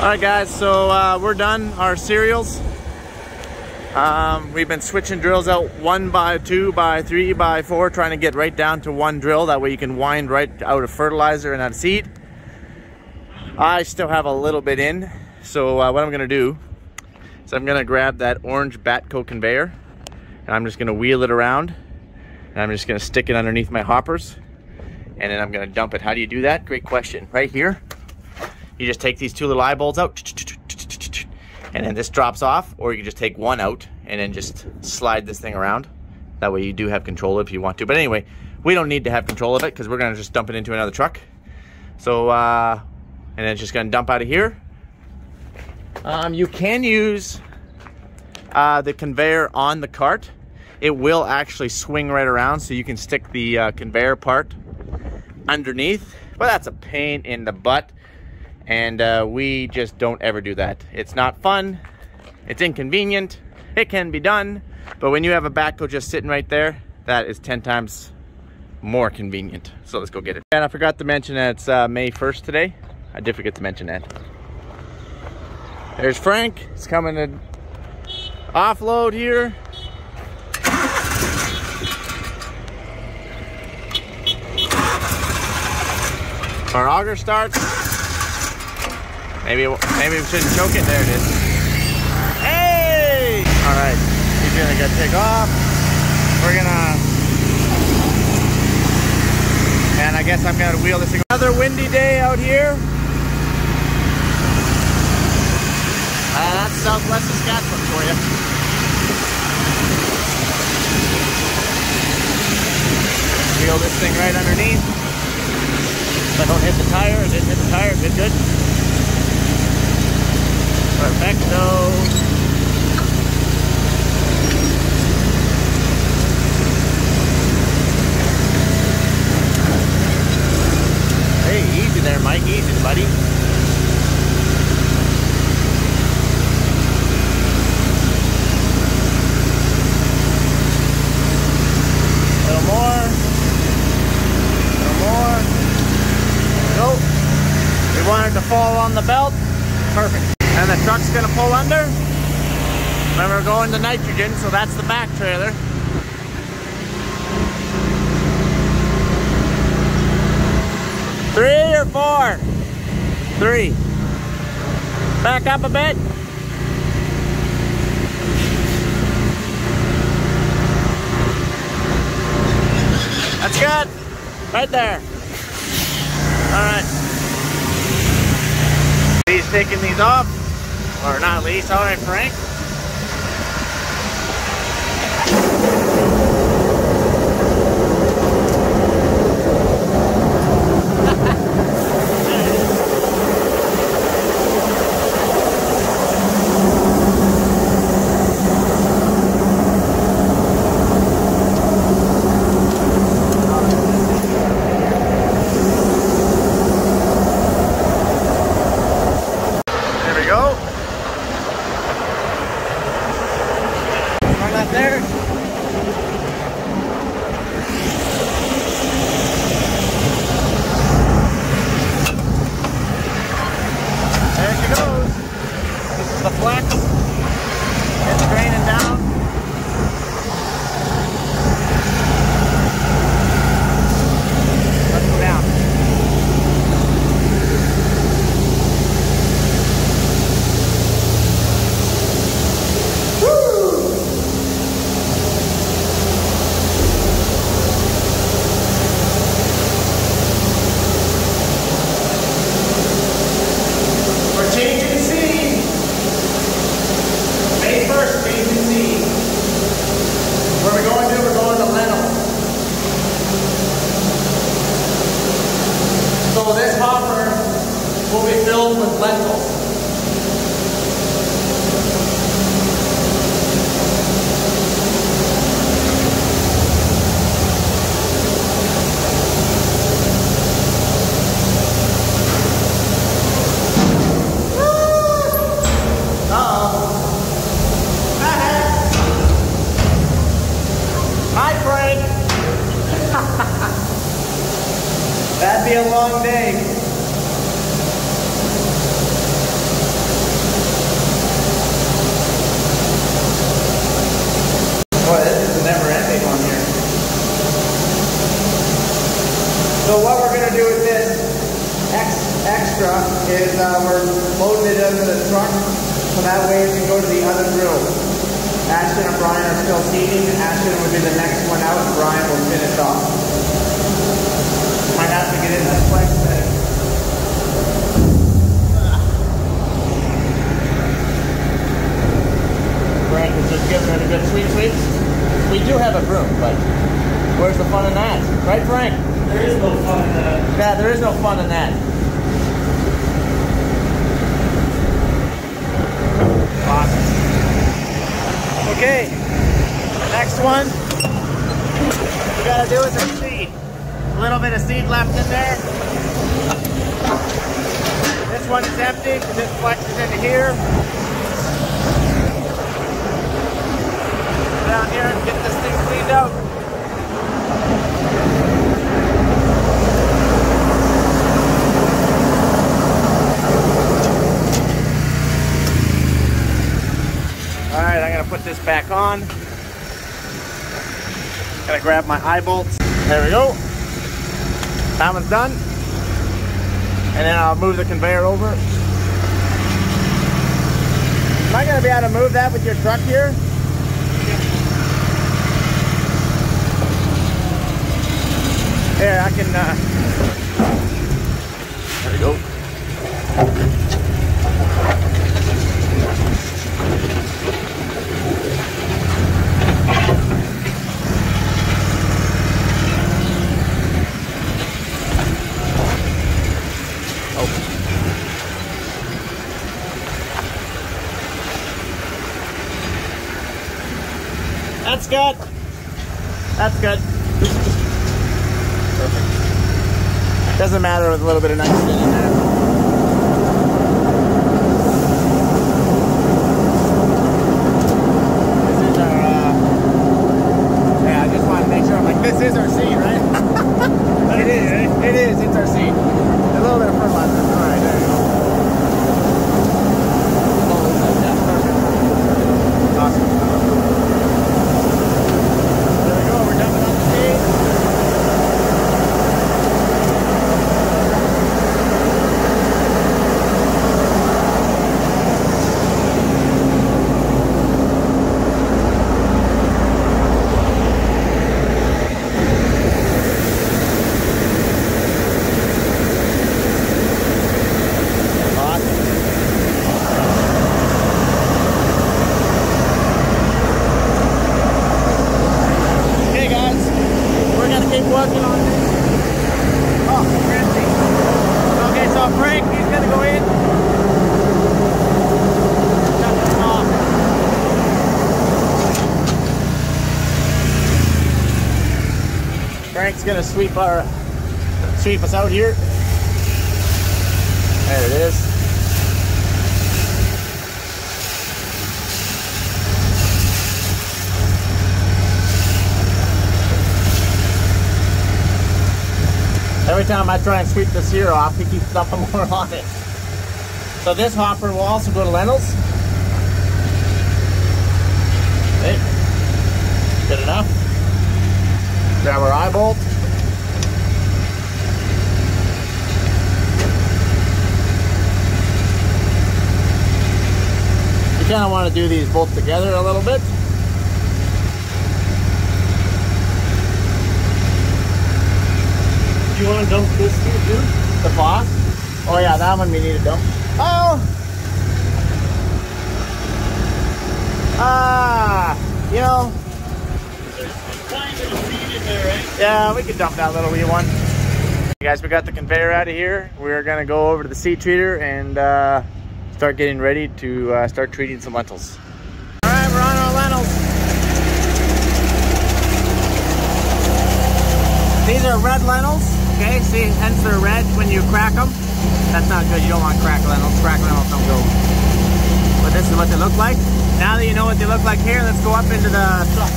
Alright guys, so we're done our cereals. We've been switching drills out 1 by 2 by 3 by 4, trying to get right down to one drill. That way you can wind right out of fertilizer and out of seed. I still have a little bit in, so what I'm going to do is I'm going to grab that orange Batco conveyor and I'm just going to wheel it around and I'm just going to stick it underneath my hoppers and then I'm going to dump it. How do you do that? Great question. Right here, you just take these 2 little eyeballs out and then this drops off, or you can just take one out and then just slide this thing around. That way you do have control if you want to. But anyway, we don't need to have control of it because we're going to just dump it into another truck. So, and then it's just going to dump out of here. You can use the conveyor on the cart. It will actually swing right around, so you can stick the conveyor part underneath. But that's a pain in the butt. And we just don't ever do that. It's not fun, it's inconvenient, it can be done, but when you have a backhoe just sitting right there, that is 10 times more convenient. So let's go get it. And I forgot to mention that it's May 1st today. I did forget to mention that. There's Frank, he's coming to offload here. Our auger starts. Maybe we shouldn't choke it. There it is. Hey! All right, he's gonna go take off. We're gonna, and I guess I'm gonna wheel this thing. Another windy day out here. That's Southwest Saskatchewan for you. Wheel this thing right underneath. If I don't hit the tire, it didn't hit the tire. Good. Perfecto. Hey, easy there, Mike. Easy, buddy. A little more. There we go. We want it to fall on the belt. Perfect. And the truck's gonna pull under. Remember, we're going to nitrogen, so that's the back trailer. Three or four? 3. Back up a bit. That's good. Right there. All right. He's taking these off. Or not least, all right, Frank. There we go. There. There she goes. This is the flex. It's draining down. Let's go down. So this hopper will be filled with lentils. Hi, Frank. That'd be a long day. loading it into the truck so that way it can go to the other drill. Ashton and Brian are still seeding. Ashton will be the next one out. Brian will finish off. Might have to get in that flex thing. Frank is just giving it a good sweep. We do have a broom, but where's the fun in that? Right, Frank? There is no fun in that. Yeah, there is no fun in that. Awesome. Okay, the next one we gotta do is a seed. A little bit of seed left in there. This one is empty, so this flexes into here. Go down here and get this thing cleaned out. Alright, I'm gonna put this back on. Gotta grab my eye bolts. There we go. That one's done. And then I'll move the conveyor over. Am I gonna be able to move that with your truck here? Here, I can, there we go. That's good. That's good. Perfect. Doesn't matter with a little bit of nitrogen in there. This is our, yeah, I just want to make sure. I'm like, this is our seed, right? It is. It is. It's our seed. A little bit of fertilizer. All right, there you go. Yeah, perfect. Awesome. Working on this. Oh, empty. Okay, so Frank, he's gonna go in. Shut this off. Frank's gonna sweep us out here. There it is. Every time I try and sweep this here off, he keeps dumping more on it. So this hopper will also go to lentils. Okay. Good enough. Grab our eye bolt. You kind of want to do these both together a little bit. You want to dump this too? The boss? Oh yeah, that one we need to dump. Oh! You know. There's kind of seed in there, right? Yeah, we could dump that little wee one. Hey guys, we got the conveyor out of here. We're gonna go over to the seed treater and start getting ready to start treating some lentils. All right, we're on our lentils. These are red lentils. Okay, see, hence they're red when you crack them. That's not good. You don't want cracked lentils. Cracked lentils don't go. But this is what they look like. Now that you know what they look like here, let's go up into the truck.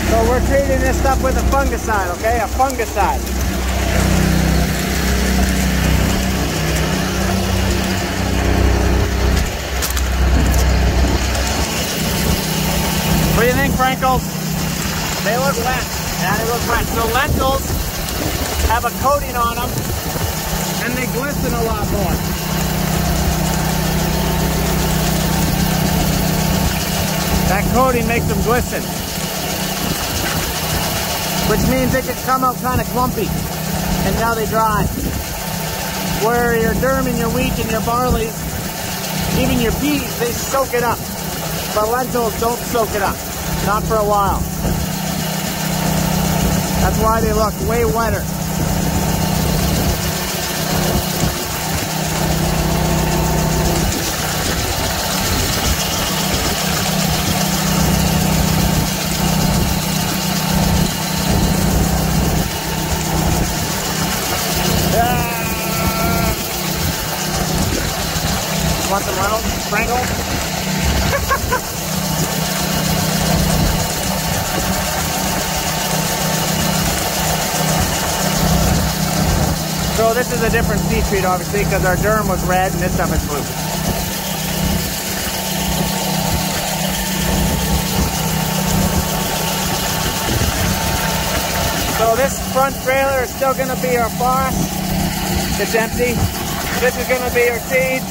So we're treating this stuff with a fungicide, okay? A fungicide. What do you think, Frankles? They look wet. Yeah, they look wet. So lentils have a coating on them, and they glisten a lot. more. That coating makes them glisten, which means they can come out kind of clumpy until they dry. Where your durum and your wheat and your barley, even your peas, they soak it up. But lentils don't soak it up, not for a while. That's why they look way wetter. Want some lentils sprinkled? So this is a different seed treat, obviously, because our durum was red and this stuff is blue. So this front trailer is still going to be our farm. It's empty. This is going to be our seed.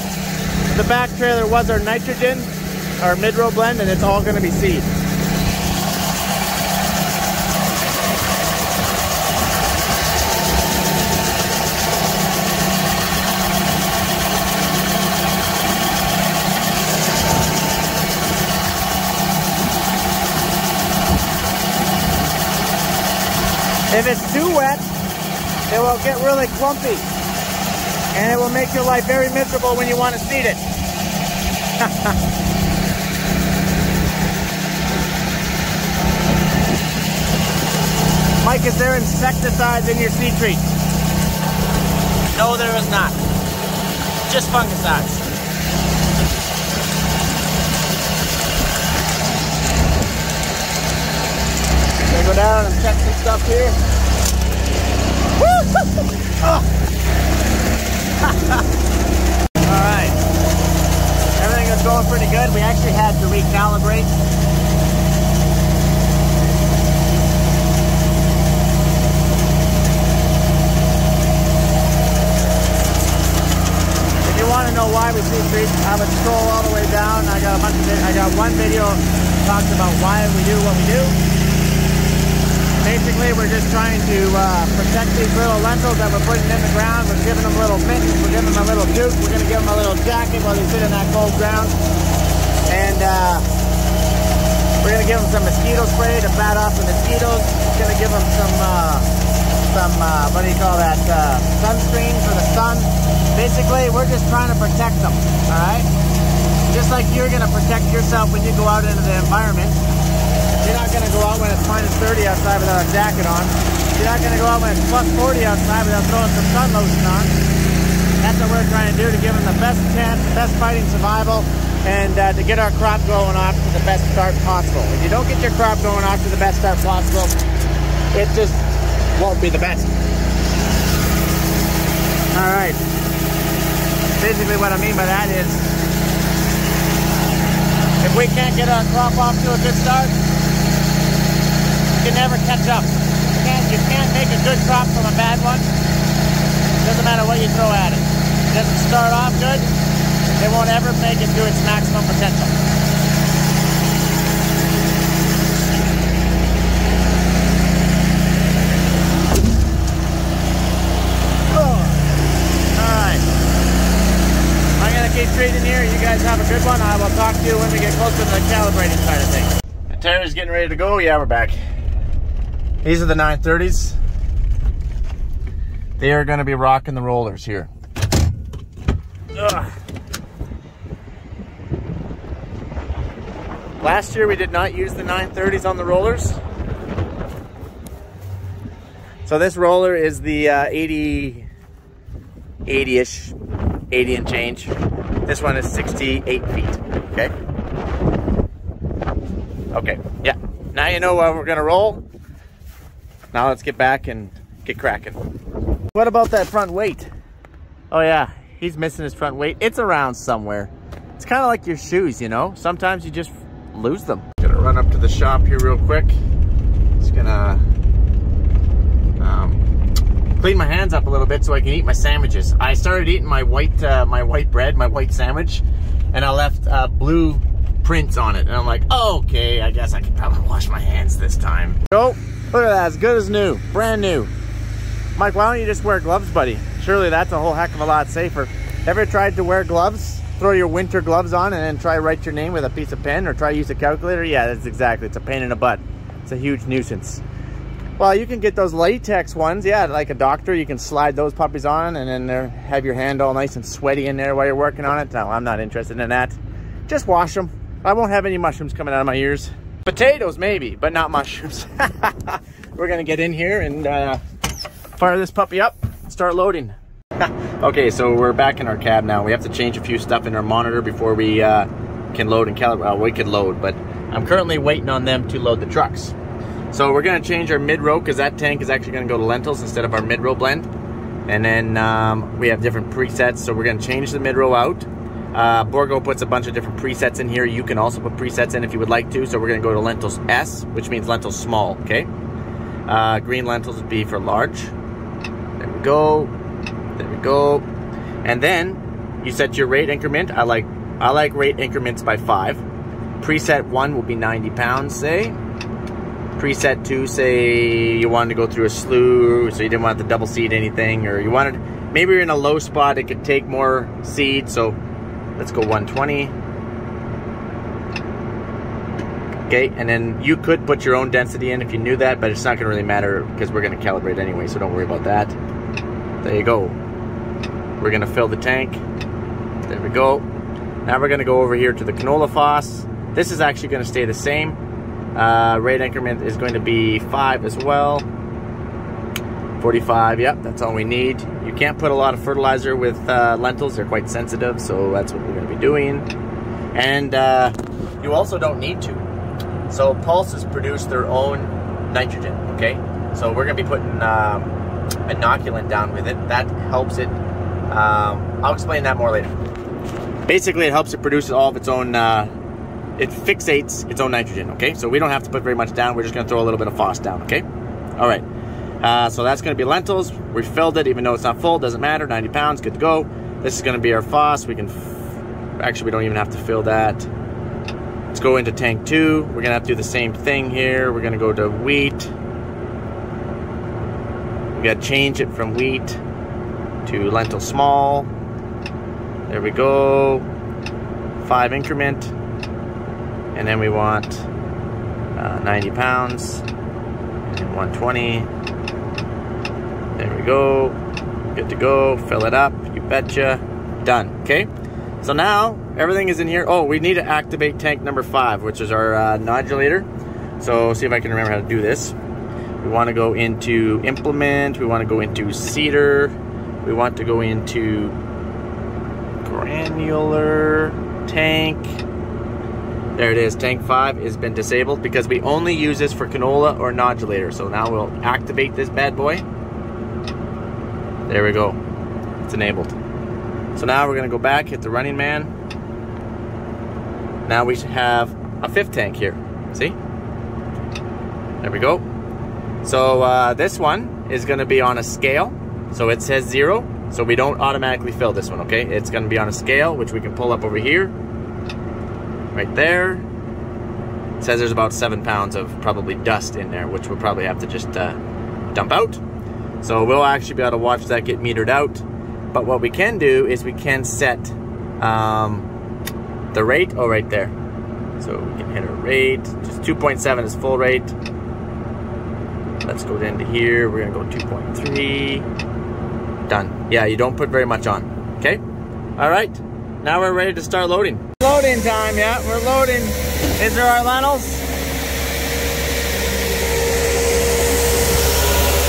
The back trailer was our nitrogen, our mid-row blend, and it's all going to be seed. If it's too wet, it will get really clumpy. And it will make your life very miserable when you want to seed it. Mike, is there insecticides in your seed treat? No, there is not. Just fungicides. Gonna go down and check some stuff here. Woo! Oh. Alright, everything is going pretty good. We actually had to recalibrate. If you want to know why we seed treat, I would scroll all the way down. I got one video that talks about why we do what we do. Basically, we're just trying to protect these little lentils that we're putting in the ground. We're giving them little mittens, we're giving them a little duke, we're going to give them a little jacket while they sit in that cold ground. And we're going to give them some mosquito spray to bat off the mosquitoes. We're going to give them some what do you call that, sunscreen for the sun. Basically, we're just trying to protect them, all right? Just like you're going to protect yourself when you go out into the environment. You're not going to go out when it's minus 30 outside without a jacket on. You're not going to go out when it's plus 40 outside without throwing some sun lotion on. That's what we're trying to do, to give them the best chance, the best fighting survival, and to get our crop going off to the best start possible. If you don't get your crop going off to the best start possible, it just won't be the best. All right. Basically what I mean by that is, if we can't get our crop off to a good start, you can never catch up. You can't make a good crop from a bad one. Doesn't matter what you throw at it. It doesn't start off good, it won't ever make it to its maximum potential. Alright. I'm going to keep treating here. You guys have a good one. I will talk to you when we get closer to the calibrating side of things. The tires getting ready to go. Yeah, we're back. These are the 930s. They are going to be rocking the rollers here. Ugh. Last year we did not use the 930s on the rollers. So this roller is the 80-ish, 80 and change. This one is 68 feet, okay? Okay, yeah. Now you know where we're going to roll. Now let's get back and get cracking. What about that front weight? Oh yeah, he's missing his front weight. It's around somewhere. It's kind of like your shoes, you know? Sometimes you just lose them. Gonna run up to the shop here real quick. Just gonna clean my hands up a little bit so I can eat my sandwiches. I started eating my white bread, my white sandwich, and I left blue prints on it. And I'm like, oh, okay, I guess I can probably wash my hands this time. Oh, look at that, as good as new, brand new. Mike, why don't you just wear gloves, buddy? Surely that's a whole heck of a lot safer. Ever tried to wear gloves? Throw your winter gloves on and then try write your name with a piece of pen or try use a calculator? Yeah, that's exactly, it's a pain in the butt. It's a huge nuisance. Well, you can get those latex ones, yeah, like a doctor. You can slide those puppies on and then have your hand all nice and sweaty in there while you're working on it. No, I'm not interested in that. Just wash them. I won't have any mushrooms coming out of my ears. Potatoes, maybe, but not mushrooms. We're gonna get in here and fire this puppy up, start loading. Okay, so we're back in our cab now. We have to change a few stuff in our monitor before we can load and calibrate. Well, we could load, but I'm currently waiting on them to load the trucks. So we're gonna change our mid-row because that tank is actually gonna go to lentils instead of our mid-row blend. And then we have different presets, so we're gonna change the mid-row out. Borgo puts a bunch of different presets in here. You can also put presets in if you would like to. So we're gonna go to lentils S, which means lentils small, okay? Green lentils would be for large. There we go. There we go. And then you set your rate increment. I like rate increments by 5. Preset 1 will be 90 pounds, say. Preset 2, say you wanted to go through a slew, so you didn't want to double seed anything, or you wanted, maybe you're in a low spot, it could take more seed, so let's go 120. Okay, and then you could put your own density in if you knew that, but it's not going to really matter because we're going to calibrate anyway, so don't worry about that. There you go. We're going to fill the tank. There we go. Now we're going to go over here to the canola foss. This is actually going to stay the same. Rate increment is going to be 5 as well. 45, yep, that's all we need. You can't put a lot of fertilizer with lentils. They're quite sensitive, so that's what we're going to be doing. And you also don't need to. So pulses produce their own nitrogen, okay? So we're going to be putting inoculant down with it. That helps it. I'll explain that more later. Basically, it helps it produce all of its own, it fixates its own nitrogen, okay? So we don't have to put very much down. We're just going to throw a little bit of phos down, okay? All right. So that's going to be lentils. We filled it, even though it's not full. Doesn't matter. 90 pounds, good to go. This is going to be our phos. We can, actually, we don't even have to fill that. Let's go into tank 2. We're going to have to do the same thing here. We're going to go to wheat. We got to change it from wheat to lentil small. There we go. 5 increment. And then we want 90 pounds. And 120. There we go. Good to go. Fill it up. You betcha. Done. Okay. So now everything is in here. Oh, we need to activate tank number 5, which is our nodulator. So see if I can remember how to do this. We want to go into implement. We want to go into seeder. We want to go into granular tank. There it is. Tank 5 has been disabled because we only use this for canola or nodulator. So now we'll activate this bad boy. There we go. It's enabled. So now we're going to go back, hit the running man. Now we should have a 5th tank here. See? There we go. So this one is going to be on a scale. So it says 0. So we don't automatically fill this one, okay? It's going to be on a scale, which we can pull up over here. Right there. It says there's about 7 pounds of probably dust in there, which we'll probably have to just dump out. So we'll actually be able to watch that get metered out. But what we can do is we can set the rate, oh, right there. So we can hit a rate, just 2.7 is full rate. Let's go into here, we're gonna go 2.3. Done. Yeah, you don't put very much on, okay? All right, now we're ready to start loading. Loading time, yeah, we're loading. These are our lentils.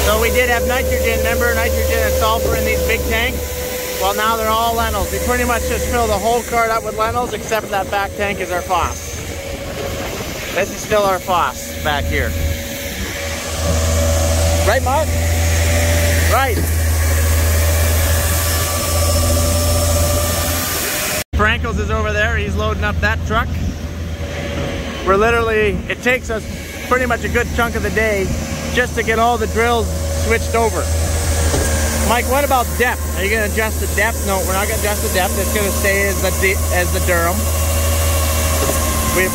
So we did have nitrogen, remember nitrogen and sulfur in these big tanks? Well, now they're all lentils. We pretty much just fill the whole cart up with lentils, except that back tank is our phos. This is still our phos back here. Right, Mark? Right. Frankels is over there. He's loading up that truck. We're literally, it takes us pretty much a good chunk of the day just to get all the drills switched over. Mike, what about depth? Are you gonna adjust the depth? No, we're not gonna adjust the depth. It's gonna stay as the durum.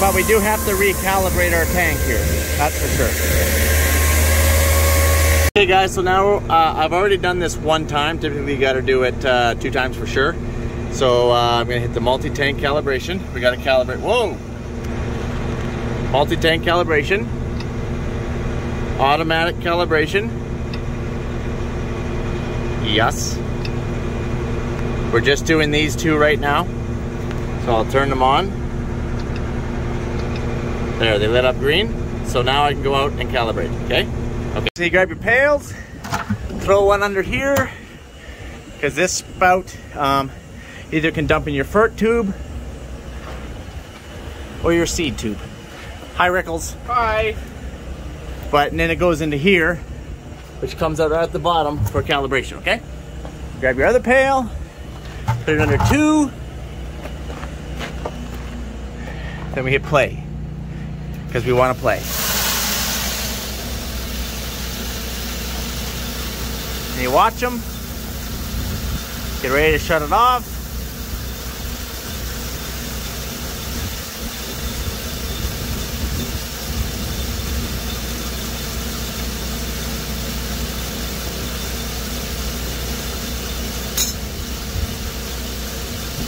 But we do have to recalibrate our tank here. That's for sure. Okay guys, so now I've already done this one time. Typically you gotta do it 2 times for sure. So I'm gonna hit the multi-tank calibration. We gotta calibrate, whoa! Multi-tank calibration. Automatic calibration. Yes. We're just doing these 2 right now. So I'll turn them on. There, they lit up green. So now I can go out and calibrate, okay? Okay, so you grab your pails, throw one under here, because this spout either can dump in your FERT tube or your seed tube. Hi, Rickles. Hi. But and then it goes into here, which comes out right at the bottom for calibration, okay? Grab your other pail, put it under 2, then we hit play, because we want to play. And you watch them, get ready to shut it off.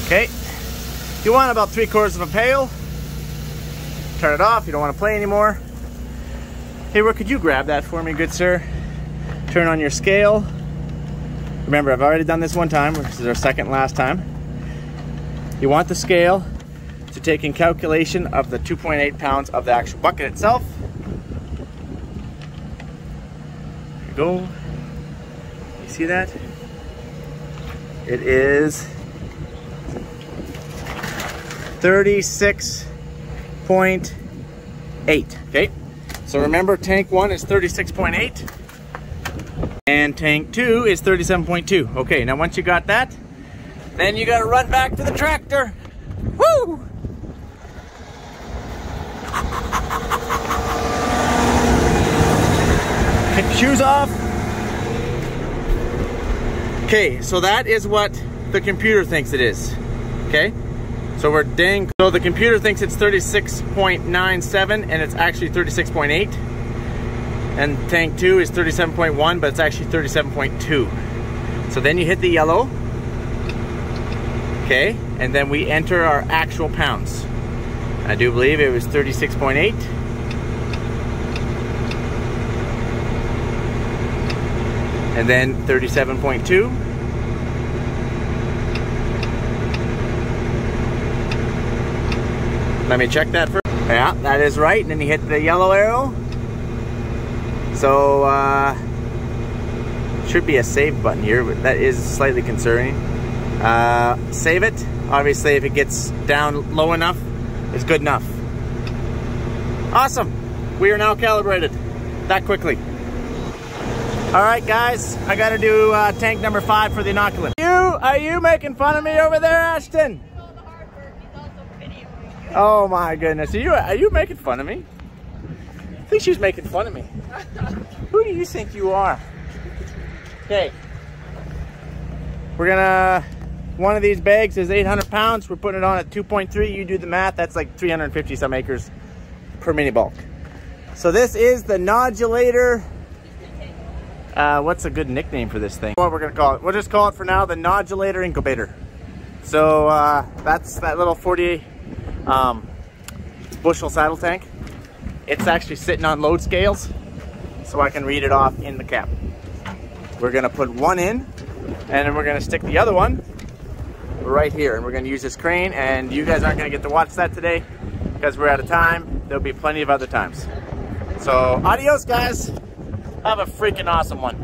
Okay, you want about 3/4 of a pail. Turn it off, you don't want to play anymore. Hey, where could you grab that for me, good sir? Turn on your scale. Remember, I've already done this one time. This is our second last time. You want the scale to take in calculation of the 2.8 pounds of the actual bucket itself. There you go. You see that? It is 36.8. Okay, so remember, tank 1 is 36.8 and tank 2 is 37.2. Okay, now once you got that, then you got to run back to the tractor. Woo! Take your shoes off. Okay, so that is what the computer thinks it is. Okay, so we're dang. So the computer thinks it's 36.97 and it's actually 36.8. And tank 2 is 37.1, but it's actually 37.2. So then you hit the yellow. Okay, and then we enter our actual pounds. I do believe it was 36.8. And then 37.2. Let me check that first. Yeah, that is right. And then you hit the yellow arrow. So, should be a save button here, but that is slightly concerning. Save it. Obviously, if it gets down low enough, it's good enough. Awesome. We are now calibrated that quickly. All right, guys, I got to do tank number 5 for the inoculant. Are you making fun of me over there, Ashton? Oh my goodness, are you making fun of me? I think she's making fun of me. Who do you think you are? Okay. We're gonna, one of these bags is 800 pounds. We're putting it on at 2.3. You do the math, that's like 350 some acres per mini bulk. So this is the nodulator. What's a good nickname for this thing? What we're gonna call it? We'll just call it for now the nodulator incubator. So that's that little 40 bushel saddle tank. It's actually sitting on load scales, so I can read it off in the cap. We're gonna put one in, and then we're gonna stick the other one right here, and we're gonna use this crane, and you guys aren't gonna get to watch that today because we're out of time. There'll be plenty of other times. So adios, guys. Have a freaking awesome one.